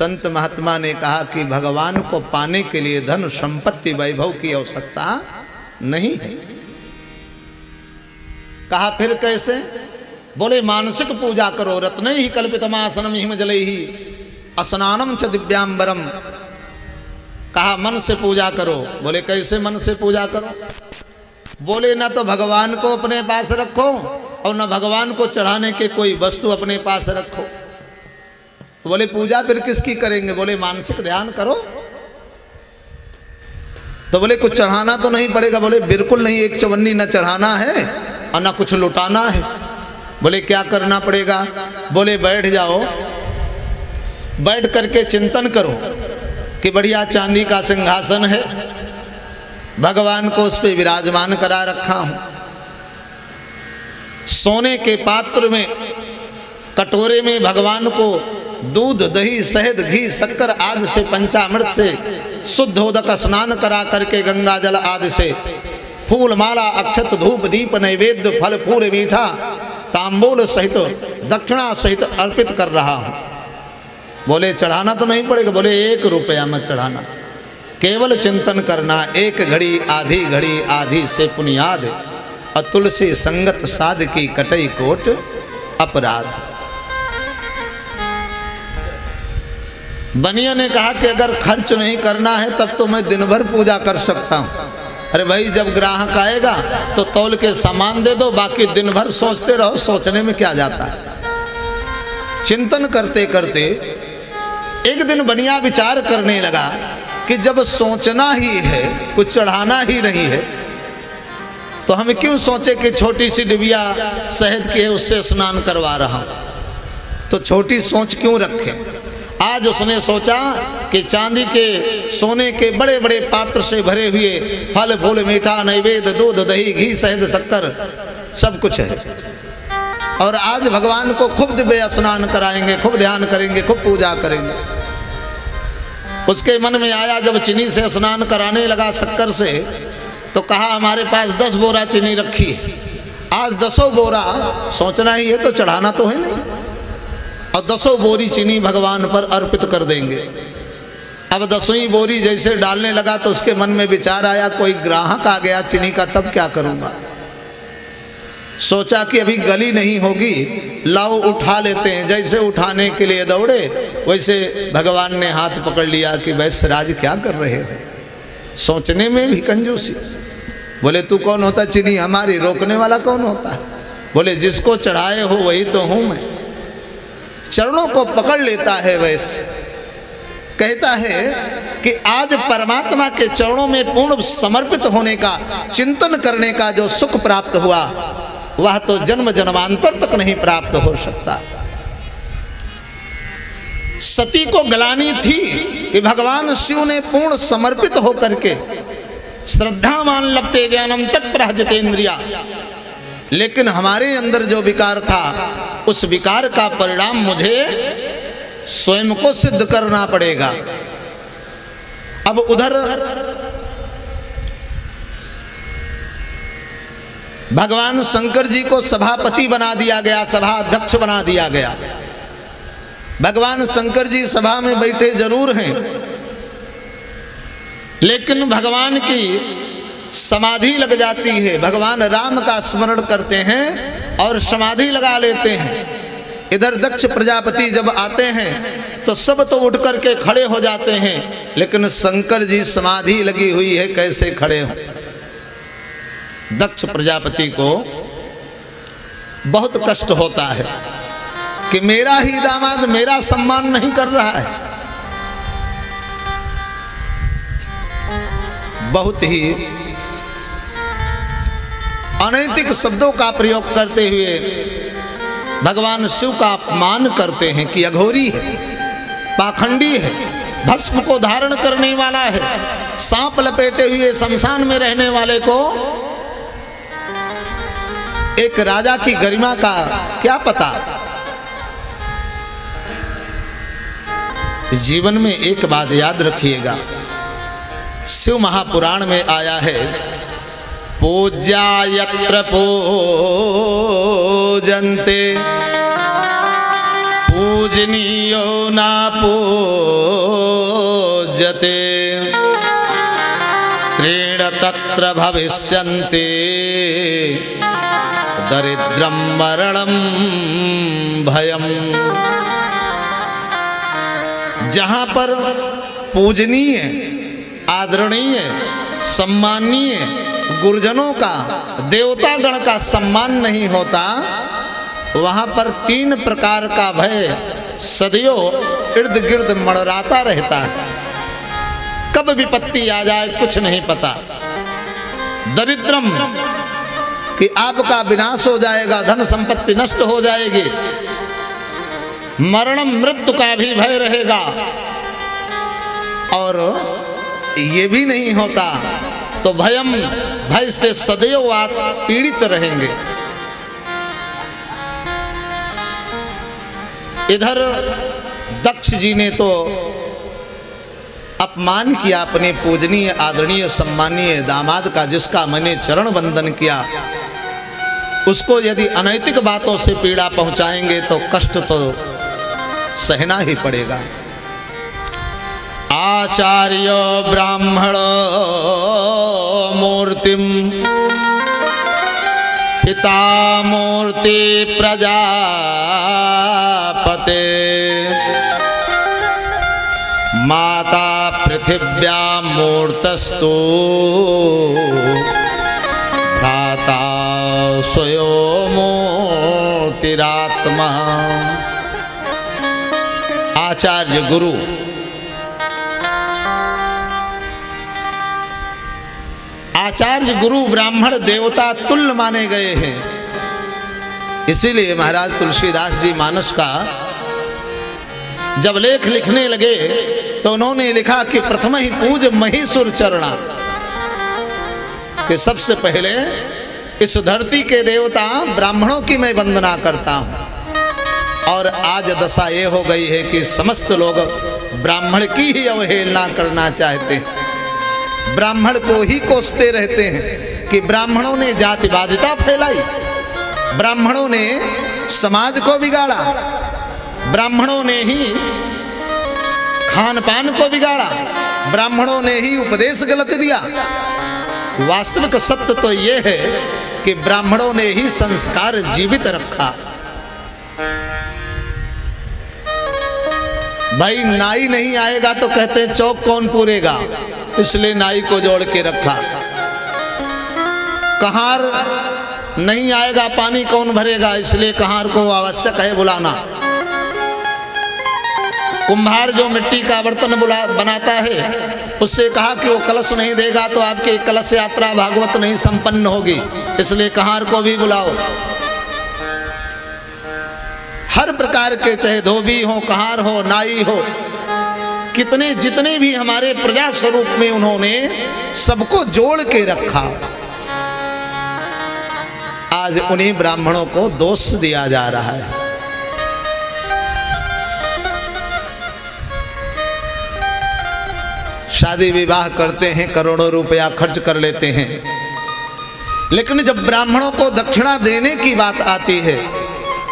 संत महात्मा ने कहा कि भगवान को पाने के लिए धन संपत्ति वैभव की आवश्यकता नहीं है। कहा फिर कैसे? बोले मानसिक पूजा करो, रत्नै ही कल्पितमासनम हिमजलैहि स्नानम च दिव्यांबरम। कहा मन से पूजा करो। बोले कैसे मन से पूजा करो? बोले ना तो भगवान को अपने पास रखो और न भगवान को चढ़ाने के कोई वस्तु अपने पास रखो। तो बोले पूजा फिर किसकी करेंगे? बोले मानसिक ध्यान करो। तो बोले कुछ चढ़ाना तो नहीं पड़ेगा? बोले बिल्कुल नहीं, एक चवन्नी न चढ़ाना है और न कुछ लुटाना है। बोले क्या करना पड़ेगा? बोले बैठ जाओ, बैठ करके चिंतन करो कि बढ़िया चांदी का सिंहासन है, भगवान को उस पे विराजमान करा रखा हूं, सोने के पात्र में कटोरे में भगवान को दूध दही शहद घी शक्कर आदि से पंचामृत से शुद्ध उदक स्नान करा करके गंगा जल आदि से फूल माला अक्षत धूप दीप नैवेद्य फल फूल मीठा तांबूल सहित दक्षिणा सहित अर्पित कर रहा हूं। बोले चढ़ाना तो नहीं पड़ेगा? बोले 1 रुपया मत चढ़ाना, केवल चिंतन करना। 1 घड़ी आधी से पुनियाद और तुलसी संगत साध की कटई कोट अपराध। बनिया ने कहा कि अगर खर्च नहीं करना है तब तो मैं दिन भर पूजा कर सकता हूं। अरे भाई जब ग्राहक आएगा तो तौल के सामान दे दो, बाकी दिन भर सोचते रहो, सोचने में क्या जाता है। चिंतन करते करते एक दिन बनिया विचार करने लगा कि जब सोचना ही है, कुछ चढ़ाना ही नहीं है, तो हम क्यों सोचे कि छोटी सी डिबिया शहद की है उससे स्नान करवा रहा हूं। तो छोटी सोच क्यों रखें? आज उसने सोचा कि चांदी के सोने के बड़े बड़े पात्र से भरे हुए फल फूल मीठा नैवेद्य दूध दही घी शहद शक्कर सब कुछ है, और आज भगवान को खूब दिव्य स्नान कराएंगे, खूब ध्यान करेंगे, खूब पूजा करेंगे। उसके मन में आया, जब चीनी से स्नान कराने लगा शक्कर से, तो कहा हमारे पास 10 बोरा चीनी रखी है, आज 10 बोरा सोचना ही है तो चढ़ाना तो है नहीं, और 10 बोरी चीनी भगवान पर अर्पित कर देंगे। अब 10वीं बोरी जैसे डालने लगा तो उसके मन में विचार आया, कोई ग्राहक आ गया चीनी का तब क्या करूंगा। सोचा कि अभी गली नहीं होगी, लाओ उठा लेते हैं। जैसे उठाने के लिए दौड़े वैसे भगवान ने हाथ पकड़ लिया कि वैश्य राज क्या कर रहे हो, सोचने में भी कंजूसी। बोले तू कौन होता चीनी हमारी, रोकने वाला कौन होता? बोले जिसको चढ़ाए हो वही तो हूं मैं। चरणों को पकड़ लेता है वैश्य, कहता है कि आज परमात्मा के चरणों में पूर्ण समर्पित होने का, चिंतन करने का जो सुख प्राप्त हुआ वह तो जन्म जन्मांतर तक नहीं प्राप्त हो सकता। सती को गलानी थी कि भगवान शिव ने पूर्ण समर्पित होकर के श्रद्धावान लभते ज्ञानम तत्प्रहजतेन्द्रिया, लेकिन हमारे अंदर जो विकार था उस विकार का परिणाम मुझे स्वयं को सिद्ध करना पड़ेगा। अब उधर भगवान शंकर जी को सभापति बना दिया गया, सभा अध्यक्ष बना दिया गया। भगवान शंकर जी सभा में बैठे जरूर हैं, लेकिन भगवान की समाधि लग जाती है। भगवान राम का स्मरण करते हैं और समाधि लगा लेते हैं। इधर दक्ष प्रजापति जब आते हैं तो सब तो उठ करके खड़े हो जाते हैं, लेकिन शंकर जी समाधि लगी हुई है, कैसे खड़े हो। दक्ष प्रजापति को बहुत कष्ट होता है कि मेरा ही दामाद मेरा सम्मान नहीं कर रहा है। बहुत ही अनैतिक शब्दों का प्रयोग करते हुए भगवान शिव का अपमान करते हैं कि अघोरी है, पाखंडी है, भस्म को धारण करने वाला है, सांप लपेटे हुए शमशान में रहने वाले को एक राजा की गरिमा का क्या पता। जीवन में एक बात याद रखिएगा, शिव महापुराण में आया है, पूज्या यत्र पूजन्ते पूजनीयो न पूज्यते तत्र भविष्यन्ति दरिद्रम मरणम भयम। जहां पर पूजनीय, आदरणीय, सम्मानीय गुरुजनों का, देवता गण का सम्मान नहीं होता, वहां पर 3 प्रकार का भय सदैव इर्द गिर्द मंडराता रहता है। कब विपत्ति आ जाए कुछ नहीं पता। दरिद्रम कि आपका विनाश हो जाएगा, धन संपत्ति नष्ट हो जाएगी। मरणम मृत्यु का भी भय रहेगा। और ये भी नहीं होता तो भयम, भय से सदैव आप पीड़ित रहेंगे। इधर दक्ष जी ने तो अपमान किया अपने पूजनीय, आदरणीय, सम्मानीय दामाद का, जिसका मैंने चरण वंदन किया। उसको यदि अनैतिक बातों से पीड़ा पहुंचाएंगे तो कष्ट तो सहना ही पड़ेगा। आचार्य ब्राह्मण मूर्तिम पिता मूर्ति प्रजापते माता पृथिव्या मूर्तस्तु भ्राता स्वयं मूर्तिरात्मा। आचार्य गुरु, आचार्य गुरु ब्राह्मण देवता तुल्य माने गए हैं। इसीलिए महाराज तुलसीदास जी मानस का जब लेख लिखने लगे तो उन्होंने लिखा कि प्रथम ही पूज महीसुर चरणा, कि सबसे पहले इस धरती के देवता ब्राह्मणों की मैं वंदना करता हूं। और आज दशा ये हो गई है कि समस्त लोग ब्राह्मण की ही अवहेलना करना चाहते हैं, ब्राह्मण को ही कोसते रहते हैं कि ब्राह्मणों ने जातिवादिता फैलाई, ब्राह्मणों ने समाज को बिगाड़ा, ब्राह्मणों ने ही खान पान को बिगाड़ा, ब्राह्मणों ने ही उपदेश गलत दिया। वास्तविक सत्य तो यह है कि ब्राह्मणों ने ही संस्कार जीवित रखा। भाई नाई नहीं आएगा तो कहते चौक कौन पूरेगा, इसलिए नाई को जोड़ के रखा। कहार नहीं आएगा पानी कौन भरेगा, इसलिए कहार को आवश्यक है बुलाना। कुम्हार जो मिट्टी का बर्तन बनाता है उससे कहा कि वो कलश नहीं देगा तो आपकी कलश यात्रा भागवत नहीं संपन्न होगी, इसलिए कहार को भी बुलाओ। हर प्रकार के, चाहे धोबी हो, कहार हो, नाई हो, कितने जितने भी हमारे प्रजा स्वरूप में उन्होंने सबको जोड़ के रखा। आज उन्हीं ब्राह्मणों को दोष दिया जा रहा है। शादी विवाह करते हैं, करोड़ों रुपया खर्च कर लेते हैं, लेकिन जब ब्राह्मणों को दक्षिणा देने की बात आती है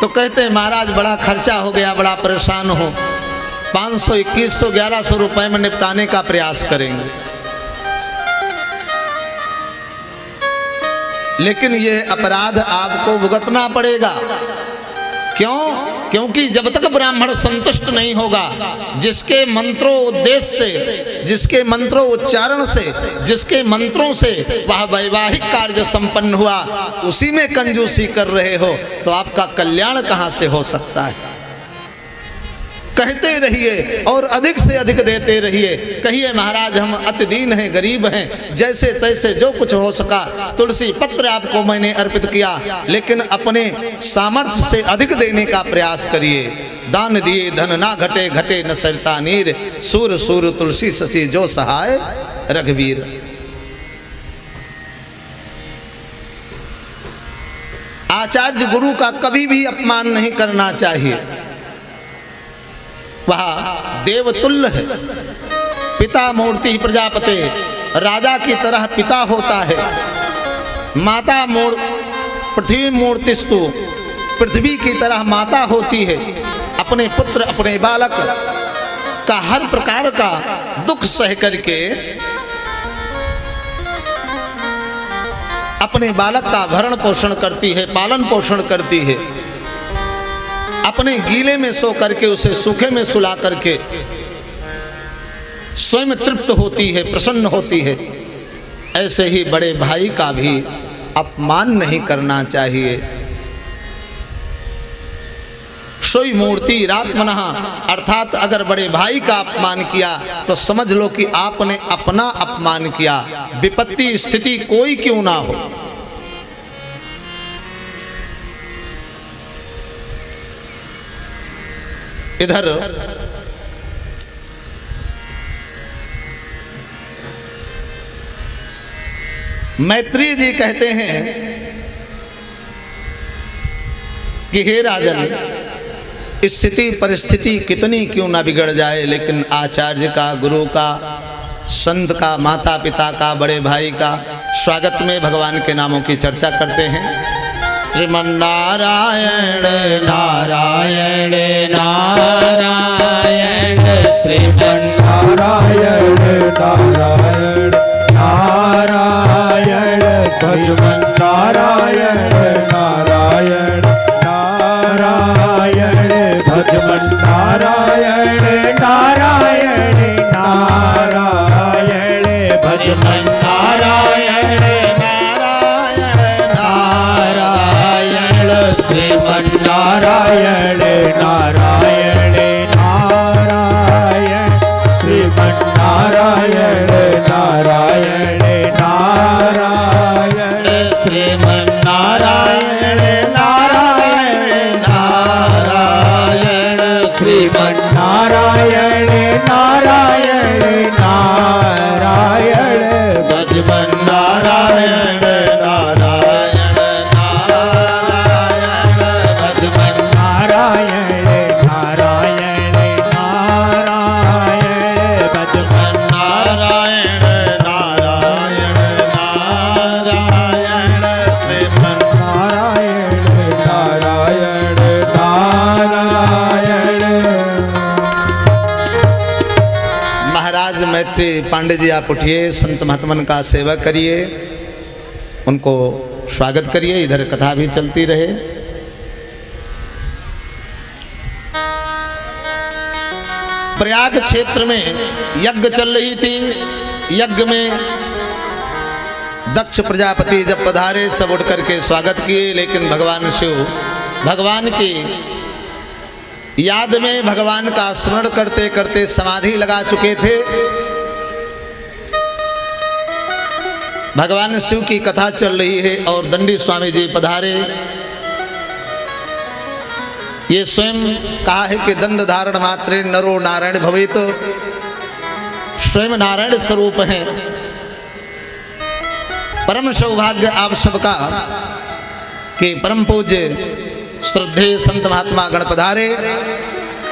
तो कहते हैं महाराज बड़ा खर्चा हो गया, बड़ा परेशान हो, 500, 2100, 1100 रुपए में निपटाने का प्रयास करेंगे। लेकिन यह अपराध आपको भुगतना पड़ेगा। क्यों? क्योंकि जब तक ब्राह्मण संतुष्ट नहीं होगा, जिसके मंत्रों उद्देश्य से, जिसके मंत्रों उच्चारण से, जिसके मंत्रों से वह वैवाहिक कार्य संपन्न हुआ, उसी में कंजूसी कर रहे हो तो आपका कल्याण कहां से हो सकता है। कहते रहिए और अधिक से अधिक देते रहिए। कहिए महाराज हम अति दीन हैं, गरीब हैं, जैसे तैसे जो कुछ हो सका तुलसी पत्र आपको मैंने अर्पित किया, लेकिन अपने सामर्थ्य से अधिक देने का प्रयास करिए। दान दिए धन ना घटे, घटे न सरता नीर, सूर सूर तुलसी ससी जो सहाय रघुवीर। आचार्य गुरु का कभी भी अपमान नहीं करना चाहिए। वह देवतुल्य है। पिता मूर्ति प्रजापते, राजा की तरह पिता होता है। माता पृथ्वी मूर्तिस्तु, पृथ्वी की तरह माता होती है। अपने पुत्र, अपने बालक का हर प्रकार का दुख सह करके अपने बालक का भरण पोषण करती है, पालन पोषण करती है, अपने गीले में सो करके उसे सूखे में सुला करके स्वयं तृप्त होती है, प्रसन्न होती है, ऐसे ही बड़े भाई का भी अपमान नहीं करना चाहिए। सोई मूर्ति रात्मनः, अर्थात अगर बड़े भाई का अपमान किया तो समझ लो कि आपने अपना अपमान किया, विपत्ति स्थिति कोई क्यों ना हो। इधर मैत्रेय जी कहते हैं कि हे राजन, स्थिति परिस्थिति कितनी क्यों ना बिगड़ जाए, लेकिन आचार्य का, गुरु का, संत का, माता पिता का, बड़े भाई का स्वागत में भगवान के नामों की चर्चा करते हैं। श्रीमन्नारायण नारायण नारायण, श्रीमन्नारायण नारायण नारायण, भजमन्नारायण नारायण नारायण, भजमन्नारायण नारायण नारायण, भजमन्नारायण नारायण, श्रीमन्नारायण नारायण नारायण, श्रीमन्नारायण नारायण नारायण, श्रीमन्नारायण नारायण नारायण, श्रीमन्नारायण नारायण नारायण, भजमन्नारायण नारायण नारायण, भजमन्नारायण नारायण नारायण, भजमन्नारायण नारायण नारायण, श्रीमन्नारायण नारायण नारायण। महाराज मैत्रेय पांडे जी, आप उठिए, संत महात्मन का सेवा करिए, उनको स्वागत करिए, इधर कथा भी चलती रहे। प्रयाग क्षेत्र में यज्ञ चल रही थी। यज्ञ में दक्ष प्रजापति जब पधारे, सब उठ करके स्वागत किए, लेकिन भगवान शिव भगवान की याद में भगवान का स्मरण करते करते समाधि लगा चुके थे। भगवान शिव की कथा चल रही है और दंडी स्वामी जी पधारे। ये स्वयं कहा है कि दंड धारण मात्रे नरो नारायण भवेत, स्वयं नारायण स्वरूप हैं। परम सौभाग्य आप सबका कि परम पूज्य श्रद्धेय संत महात्मा गण पधारे।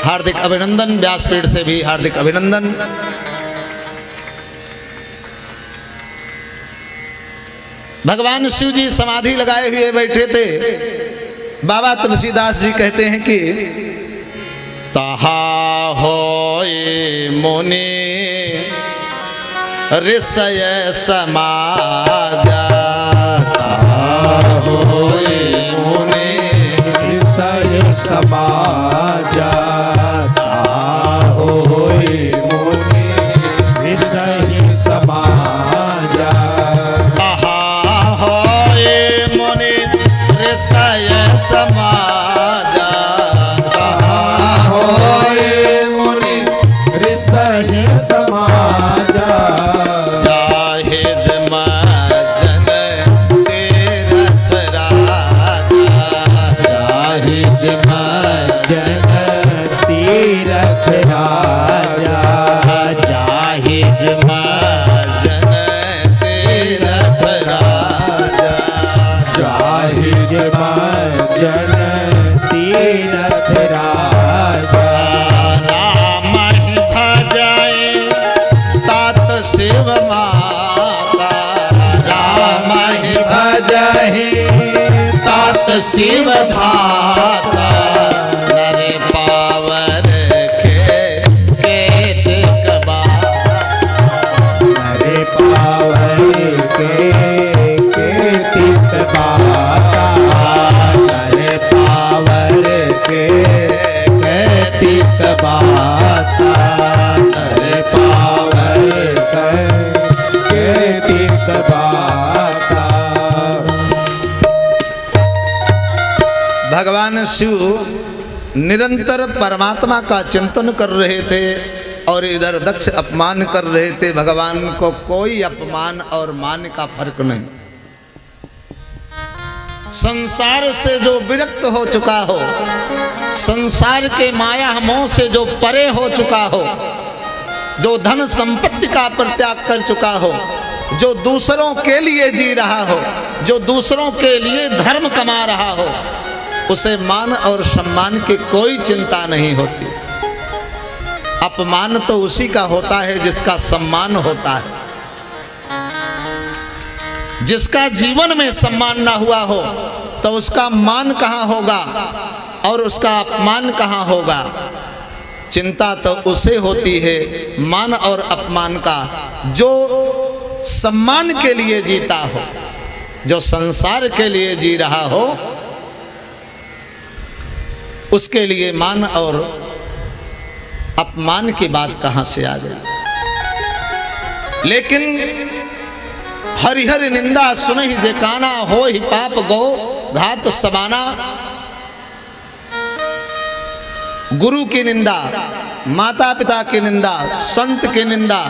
हार्दिक अभिनंदन, व्यासपीठ से भी हार्दिक अभिनंदन। भगवान शिव जी समाधि लगाए हुए बैठे थे। बाबा तुलसीदास जी कहते हैं कि तहा होए मुनि ऋषय समाजा, तहा होए मुनि ऋषय समाजा, तहा होए मुनि ऋषय समाजा, तहा होए मुनि ऋषय समाजा, तहा होए मुनि ऋषय समाजा, चाहे जन तीरथ राजा, चाहे जन तीरथ राजा, चाहे जन तीरथ राजा, चाहे जन तीरथ राजा, राम ही भजाए तात शिव माता, राम ही भजहि तात शिव धाता, नर पावर के केत कबा, नरे पावर के बाता नर पावर के तीत बाता नर पावर के तीत बाता। भगवान शिव निरंतर परमात्मा का चिंतन कर रहे थे और इधर दक्ष अपमान कर रहे थे। भगवान को कोई अपमान और मान का फर्क नहीं। संसार से जो विरक्त हो चुका हो, संसार के माया मोह से जो परे हो चुका हो, जो धन संपत्ति का परित्याग कर चुका हो, जो दूसरों के लिए जी रहा हो, जो दूसरों के लिए धर्म कमा रहा हो, उसे मान और सम्मान की कोई चिंता नहीं होती। अपमान तो उसी का होता है जिसका सम्मान होता है। जिसका जीवन में सम्मान ना हुआ हो तो उसका मान कहां होगा और उसका अपमान कहां होगा। चिंता तो उसे होती है मान और अपमान का जो सम्मान के लिए जीता हो, जो संसार के लिए जी रहा हो, उसके लिए मान और अपमान की बात कहां से आ गई। लेकिन हरिहर निंदा सुनहि जे काना, हो ही पाप गो घात समाना। गुरु की निंदा, माता पिता की निंदा, संत की निंदा,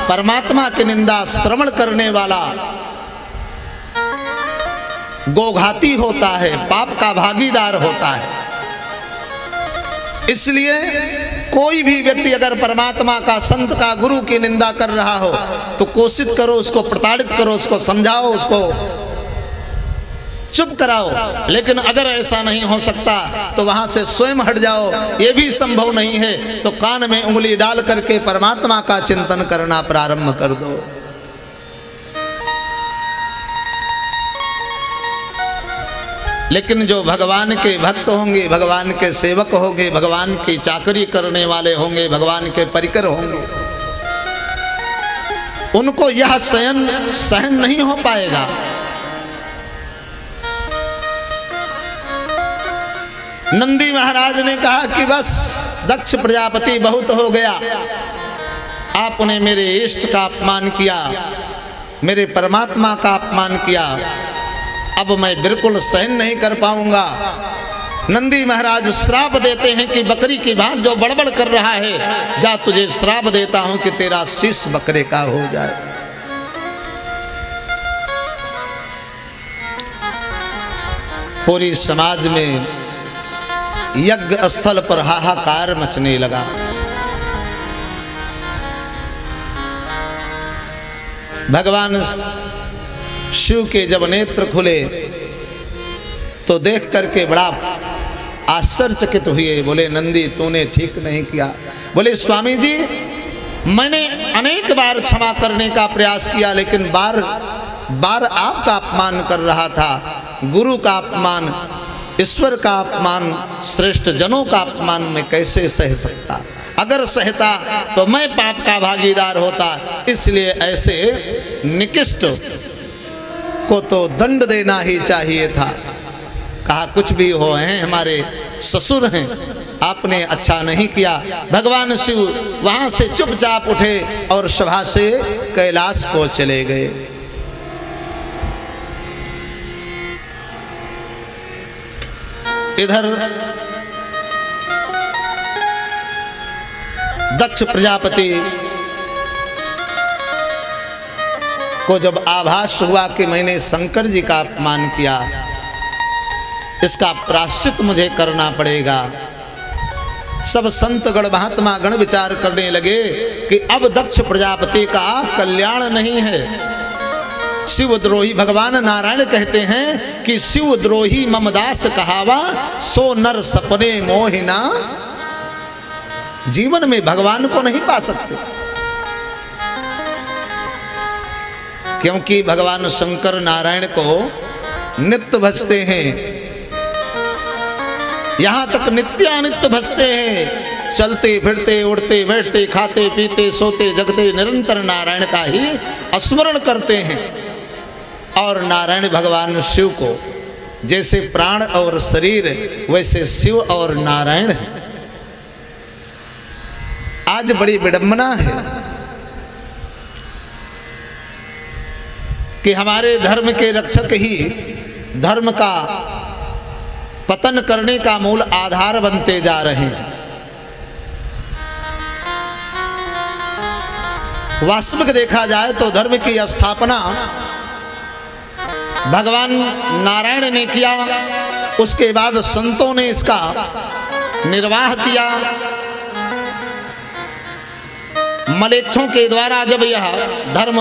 परमात्मा की निंदा श्रवण करने वाला गोघाती होता है, पाप का भागीदार होता है। इसलिए कोई भी व्यक्ति अगर परमात्मा का, संत का, गुरु की निंदा कर रहा हो तो कोशिश करो उसको प्रताड़ित करो, उसको समझाओ, उसको चुप कराओ। लेकिन अगर ऐसा नहीं हो सकता तो वहां से स्वयं हट जाओ। ये भी संभव नहीं है तो कान में उंगली डाल करके परमात्मा का चिंतन करना प्रारंभ कर दो। लेकिन जो भगवान के भक्त होंगे, भगवान के सेवक होंगे, भगवान की चाकरी करने वाले होंगे, भगवान के परिकर होंगे, उनको यह सहन नहीं हो पाएगा। नंदी महाराज ने कहा कि बस दक्ष प्रजापति बहुत हो गया, आपने मेरे इष्ट का अपमान किया, मेरे परमात्मा का अपमान किया, अब मैं बिल्कुल सहन नहीं कर पाऊंगा। नंदी महाराज श्राप देते हैं कि बकरी की भांत जो बड़बड़ कर रहा है, जा तुझे श्राप देता हूं कि तेरा शीश बकरे का हो जाए। पूरी समाज में यज्ञ स्थल पर हाहाकार मचने लगा। भगवान शिव के जब नेत्र खुले तो देख करके बड़ा आश्चर्यचकित हुए। बोले नंदी तूने ठीक नहीं किया। बोले स्वामी जी मैंने अनेक बार क्षमा करने का प्रयास किया, लेकिन बार बार आपका अपमान कर रहा था। गुरु का अपमान, ईश्वर का अपमान, श्रेष्ठ जनों का अपमान मैं कैसे सह सकता। अगर सहता तो मैं पाप का भागीदार होता। इसलिए ऐसे निकृष्ट को तो दंड देना ही चाहिए था। कहा कुछ भी हो, हैं हमारे ससुर हैं, आपने अच्छा नहीं किया। भगवान शिव वहां से चुपचाप उठे और सभा से कैलाश को चले गए। इधर दक्ष प्रजापति को जब आभास हुआ कि मैंने शंकर जी का अपमान किया, इसका प्रायश्चित मुझे करना पड़ेगा, सब संत गण महात्मा गण विचार करने लगे कि अब दक्ष प्रजापति का कल्याण नहीं है। शिवद्रोही भगवान नारायण कहते हैं कि शिवद्रोही ममदास कहावा, सो नर सपने मोहिना। जीवन में भगवान को नहीं पा सकते, क्योंकि भगवान शंकर नारायण को नित्य भजते हैं, यहां तक नित्यानित्य भजते हैं। चलते फिरते उड़ते बैठते खाते पीते सोते जगते निरंतर नारायण का ही स्मरण करते हैं। और नारायण भगवान शिव को जैसे प्राण और शरीर वैसे शिव और नारायण है। आज बड़ी विडंबना है कि हमारे धर्म के रक्षक ही धर्म का पतन करने का मूल आधार बनते जा रहे हैं। वास्तविक देखा जाए तो धर्म की स्थापना भगवान नारायण ने किया, उसके बाद संतों ने इसका निर्वाह किया। मलेच्छों के द्वारा जब यह धर्म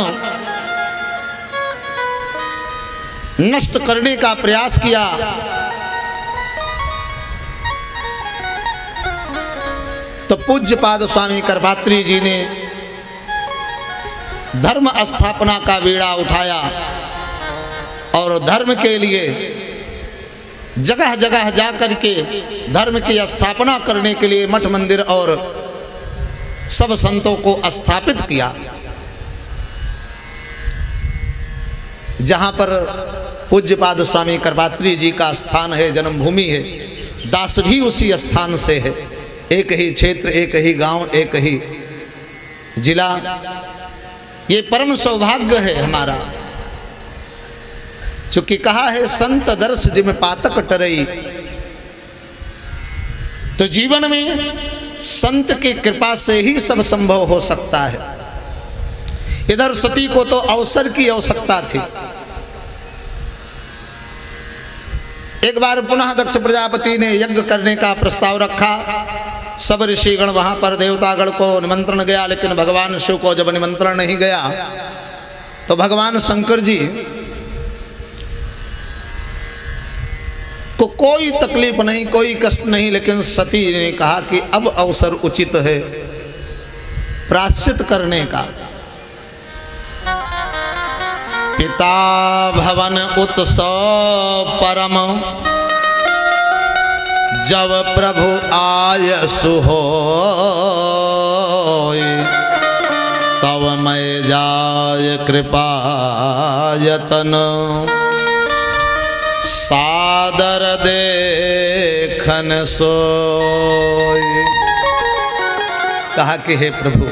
नष्ट करने का प्रयास किया तो पूज्यपाद स्वामी करपात्री जी ने धर्म स्थापना का बीड़ा उठाया और धर्म के लिए जगह जगह जाकर के धर्म की स्थापना करने के लिए मठ मंदिर और सब संतों को स्थापित किया। जहां पर पूज्यपाद स्वामी करपात्री जी का स्थान है, जन्मभूमि है, दास भी उसी स्थान से है। एक ही क्षेत्र, एक ही गांव, एक ही जिला। ये परम सौभाग्य है हमारा। चूंकि कहा है संत दर्श जिम पातक टरई, तो जीवन में संत की कृपा से ही सब संभव हो सकता है। इधर सती को तो अवसर की आवश्यकता थी। एक बार पुनः दक्ष प्रजापति ने यज्ञ करने का प्रस्ताव रखा। सब ऋषिगण वहां पर देवतागण को निमंत्रण गया, लेकिन भगवान शिव को जब निमंत्रण नहीं गया तो भगवान शंकर जी को कोई तकलीफ नहीं, कोई कष्ट नहीं, लेकिन सती ने कहा कि अब अवसर उचित है प्रायश्चित करने का। पिता भवन उत्सव परम जब प्रभु आय सुहोय, तब मैं जाय कृपा यतन सादर देखन सोय। कहा कि हे प्रभु,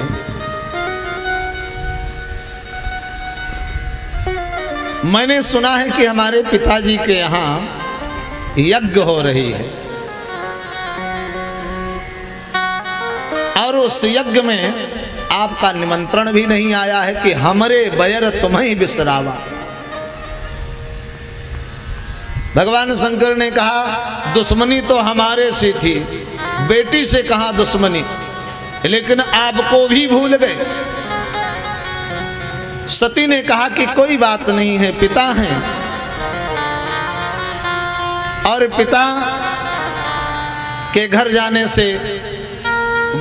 मैंने सुना है कि हमारे पिताजी के यहाँ यज्ञ हो रही है और उस यज्ञ में आपका निमंत्रण भी नहीं आया है कि हमरे बैर तुम्हें बिसरावा। भगवान शंकर ने कहा दुश्मनी तो हमारे से थी, बेटी से कहाँ दुश्मनी, लेकिन आपको भी भूल गए। सती ने कहा कि कोई बात नहीं है, पिता हैं और पिता के घर जाने से,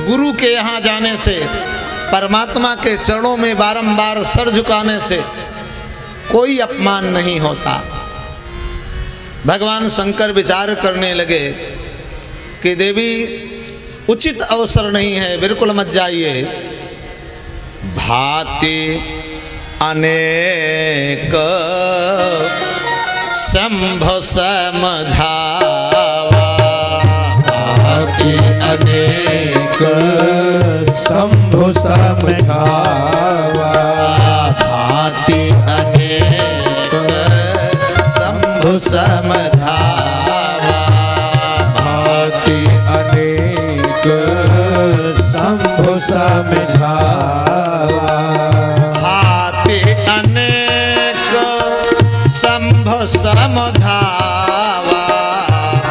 गुरु के यहाँ जाने से, परमात्मा के चरणों में बारंबार सर झुकाने से कोई अपमान नहीं होता। भगवान शंकर विचार करने लगे कि देवी उचित अवसर नहीं है, बिल्कुल मत जाइए। भांति अनेक संभव समझावा, भांति अनेक संभव समझावा, भांति अनेक संभव समझावा, भांति अनेक संभव समझावा, भांति अनेक संभव समझावा,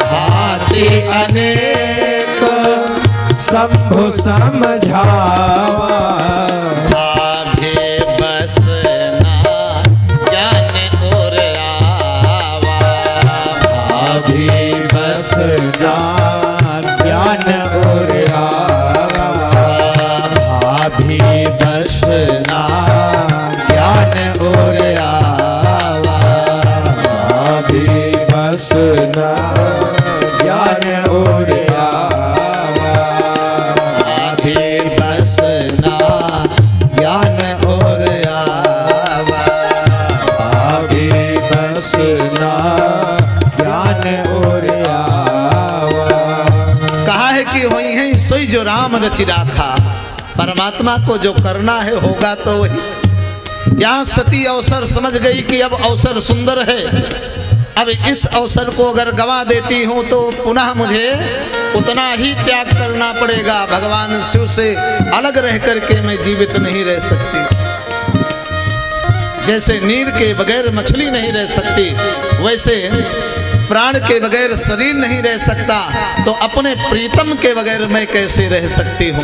भांति अनेक संभव समझावा, भाभे बस ना ज्ञान और आवा, भाभी बस ज्ञान और आवा, भाभी बस ज्ञान और आवा, भाभी बस ज्ञान और आवा, भाभे बस ना ज्ञान और आवा, भाभी जो राम रचि राखा। परमात्मा को जो करना है होगा तो वही। यहाँ सती अवसर समझ गई कि अब अवसर सुंदर है, अब इस अवसर को अगर गंवा देती हूँ तो पुनः मुझे उतना ही त्याग करना पड़ेगा। भगवान शिव से अलग रह करके मैं जीवित नहीं रह सकती। जैसे नीर के बगैर मछली नहीं रह सकती, वैसे प्राण के बगैर शरीर नहीं रह सकता, तो अपने प्रीतम के बगैर मैं कैसे रह सकती हूँ।